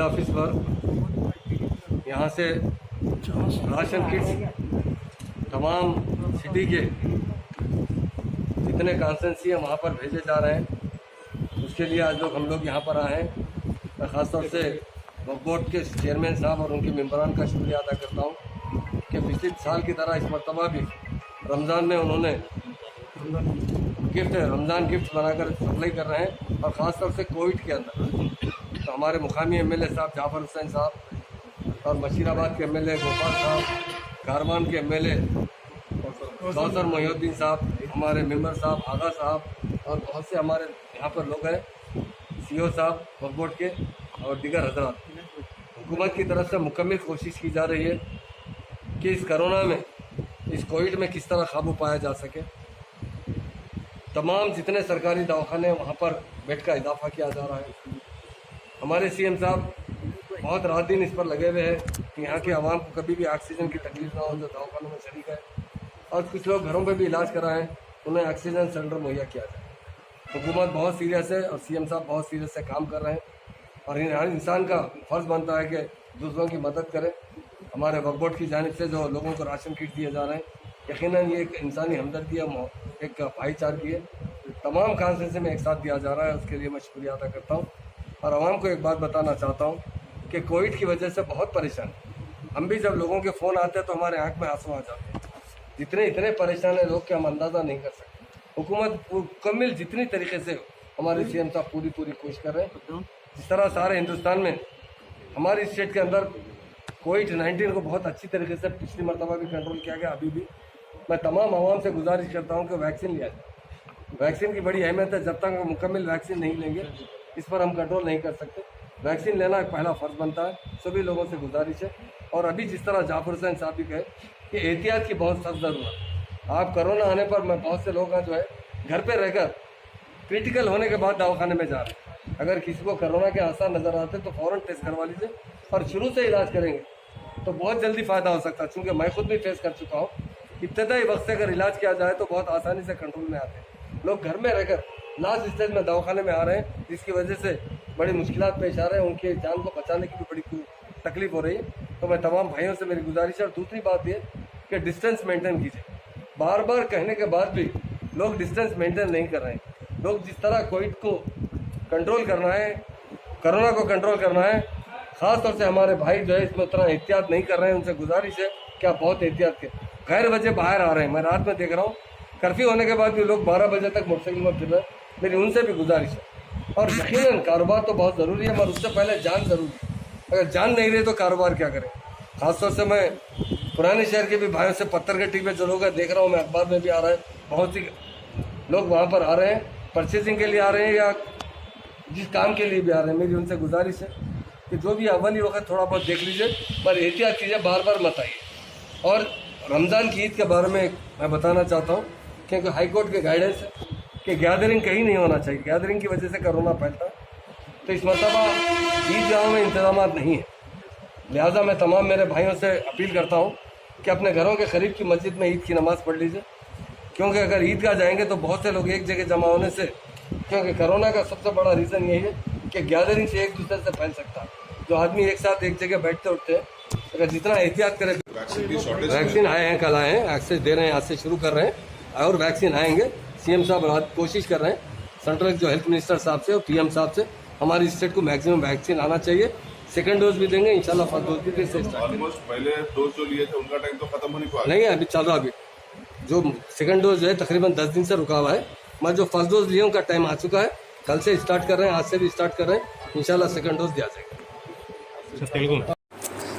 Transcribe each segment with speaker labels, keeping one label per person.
Speaker 1: Office पर यहाँ से राशन किट्स तमाम सिटी के जितने कॉन्स्टिट्यूंसी हैं वहाँ पर भेजे जा रहे हैं। उसके लिए आज हम लोग यहाँ पर आए हैं। मैं ख़ासतौर से बोर्ड के चेयरमैन साहब और उनके मेम्बरान का शुक्रिया अदा करता हूँ कि पिछले साल की तरह इस मरतबा भी रमज़ान में उन्होंने रमज़ान गिफ्ट बनाकर सप्लाई कर रहे हैं। और ख़ासतौर से कोविड के अंदर तो हमारे मुकामी एमएलए साहब जाफर हुसैन साहब और मशीराबाद के एमएलए गोपाल साहब, कारवान के एमएलए कौसर मोहिउद्दीन साहब, हमारे मेंबर साहब आगा साहब और बहुत से हमारे यहाँ पर लोग हैं, सीओ साहब वक्फ बोर्ड के और दीगर हजरात। हुकूमत की तरफ से मुकम्मल कोशिश की जा रही है कि इस कोरोना में, इस कोविड में किस तरह काबू पाया जा सके। तमाम जितने सरकारी दवाखाने वहाँ पर बेड का इजाफा किया जा रहा है। हमारे सीएम साहब बहुत रात दिन इस पर लगे हुए हैं कि यहाँ के आवाम को कभी भी ऑक्सीजन की तकलीफ ना हो जो दवाखानों में शरीक है। और कुछ लोग घरों पे भी इलाज कराएं, उन्हें ऑक्सीजन सिलेंडर मुहैया किया जाए। हुकूमत बहुत सीरियस है और सीएम साहब बहुत सीरियस से काम कर रहे हैं और हर इंसान का फ़र्ज़ बनता है कि दूसरों की मदद करे। हमारे वक्फ बोर्ड की जानिब से जो लोगों को राशन किट दिए जा रहे हैं, यकीनन ये एक इंसानी हमदर्दी है, एक भाईचारगी है। तमाम कॉन्स्टिट्यूंसी में एक साथ दिया जा रहा है, उसके लिए मैं शुक्रिया अदा करता हूँ। और आवाम को एक बात बताना चाहता हूँ कि कोविड की वजह से बहुत परेशान, हम भी जब लोगों के फ़ोन आते हैं तो हमारे आँख में आंसू आ जाते हैं। इतने परेशान है लोग कि हम अंदाज़ा नहीं कर सकते। हुकूमत मुकम्मल जितनी तरीके से हमारे सीएम साहब पूरी कोशिश कर रहे हैं। जिस तरह सारे हिंदुस्तान में हमारी स्टेट के अंदर कोविड-19 को बहुत अच्छी तरीके से पिछली मरतबा भी कंट्रोल किया गया। अभी भी मैं तमाम आवाम से गुजारिश करता हूँ कि वैक्सीन लिया जाए। वैक्सीन की बड़ी अहमियत है। जब तक हम मुकम्मल वैक्सीन नहीं लेंगे इस पर हम कंट्रोल नहीं कर सकते। वैक्सीन लेना एक पहला फ़र्ज़ बनता है। सभी लोगों से गुजारिश है। और अभी जिस तरह जाफर हुसैन साहब भी कहे कि एहतियात की बहुत सख्त ज़रूरत है। आप कोरोना आने पर मैं बहुत से लोग हैं जो है घर पे रहकर क्रिटिकल होने के बाद दवाखाने में जा रहे हैं। अगर किसी को कोरोना के आसार नज़र आते तो फ़ौरन टेस्ट करवा लीजिए और शुरू से इलाज करेंगे तो बहुत जल्दी फ़ायदा हो सकता है। चूँकि मैं खुद भी फेस कर चुका हूँ, इब्तदाई वक्त से अगर इलाज किया जाए तो बहुत आसानी से कंट्रोल में आते हैं। लोग घर में रहकर लास्ट स्टेज में दवाखाने में आ रहे हैं, जिसकी वजह से बड़ी मुश्किलात पेश आ रहे हैं। उनकी जान को बचाने की भी बड़ी तकलीफ हो रही है। तो मैं तमाम भाइयों से मेरी गुजारिश है। और दूसरी बात ये कि डिस्टेंस मेंटेन कीजिए। बार बार कहने के बाद भी लोग डिस्टेंस मेंटेन नहीं कर रहे हैं। लोग जिस तरह कोविड को कंट्रोल करना है, कोरोना को कंट्रोल करना है, ख़ास तौर से हमारे भाई जो है इसमें उतना एहतियात नहीं कर रहे हैं। उनसे गुजारिश है कि आप बहुत एहतियात करें। गैर वजह बाहर आ रहे हैं, मैं रात में देख रहा हूँ कर्फ्यू होने के बाद भी लोग 12 बजे तक मोटरसाइकिल में फिर रहे हैं। मेरी उनसे भी गुजारिश है। और यकीनन कारोबार तो बहुत ज़रूरी है मगर उससे पहले जान ज़रूरी है। अगर जान नहीं रही तो कारोबार क्या करें। ख़ासतौर से मैं पुराने शहर के भी भाइयों से पत्थर गट्टी पे जो लोग हैं देख रहा हूँ, मैं अखबार में भी आ रहा है, बहुत सी लोग वहाँ पर आ रहे हैं, परचेजिंग के लिए आ रहे हैं या जिस काम के लिए भी आ रहे हैं। मेरी उनसे गुजारिश है कि जो भी अव्वली वक्त थोड़ा बहुत देख लीजिए पर एहतियात कीजिए, बार बार मत आइए। और रमज़ान की ईद के बारे में मैं बताना चाहता हूँ क्योंकि हाई कोर्ट के गाइडेंस है कि गैदरिंग कहीं नहीं होना चाहिए। गैदरिंग की वजह से कोरोना फैलता है। तो इस मरतबा ईदगाहों में इंतजाम नहीं है, लिहाजा मैं तमाम मेरे भाइयों से अपील करता हूँ कि अपने घरों के करीब की मस्जिद में ईद की नमाज़ पढ़ लीजिए। क्योंकि अगर ईदगाह जाएंगे तो बहुत से लोग एक जगह जमा होने से, क्योंकि कोरोना का सबसे बड़ा रीज़न यही है कि गैदरिंग से एक दूसरे से फैल सकता है। जो आदमी एक साथ एक जगह बैठते उठते हैं, अगर जितना एहतियात करें। वैक्सीन आए हैं, कल आए हैं, एक्सेस दे रहे हैं, आज से शुरू कर रहे हैं और वैक्सीन आएंगे। सीएम साहब कोशिश कर रहे हैं सेंट्रल जो हेल्थ मिनिस्टर साहब से और पीएम साहब से हमारी स्टेट को मैक्सिमम वैक्सीन आना चाहिए। सेकंड डोज भी देंगे इंशाल्लाह। फर्स्ट डोज भी फिर से
Speaker 2: ऑलमोस्ट पहले डोज जो लिए थे उनका टाइम तो खत्म होने को
Speaker 1: नहीं है, अभी चल रहा। अभी जो सेकंड डोज है तकरीबन 10 दिन से रुका हुआ है, मगर जो फर्स्ट डोज लिए उनका टाइम आ चुका है। कल से स्टार्ट कर रहे हैं, आज से भी स्टार्ट कर रहे हैं। इंशाल्लाह सेकंड डोज दिया जाएगा।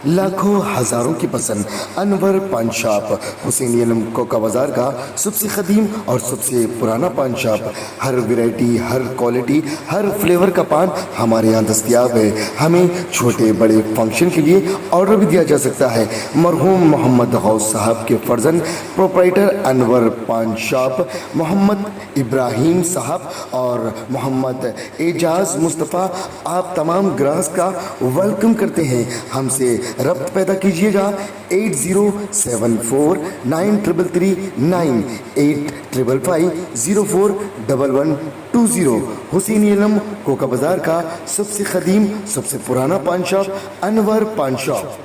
Speaker 3: लाखों हजारों की पसंद अनवर पान शॉप, हुसैनियन कोका बाजार का सबसे कदीम और सबसे पुराना पान शॉप। हर वैरायटी, हर क्वालिटी, हर फ्लेवर का पान हमारे यहाँ दस्तयाब है। हमें छोटे बड़े फंक्शन के लिए ऑर्डर भी दिया जा सकता है। मरहूम मोहम्मद गौस साहब के फर्जंद प्रोप्राइटर अनवर पान शॉप मोहम्मद इब्राहिम साहब और मोहम्मद एजाज मुस्तफ़ा आप तमाम ग्राहक का वेलकम करते हैं। हमसे रब्त पैदा कीजिएगा 8074933339 8555041120। हुसैनी इल्म कोका बाजार का सबसे कदीम सबसे पुराना पान शॉप अनवर पान शॉप।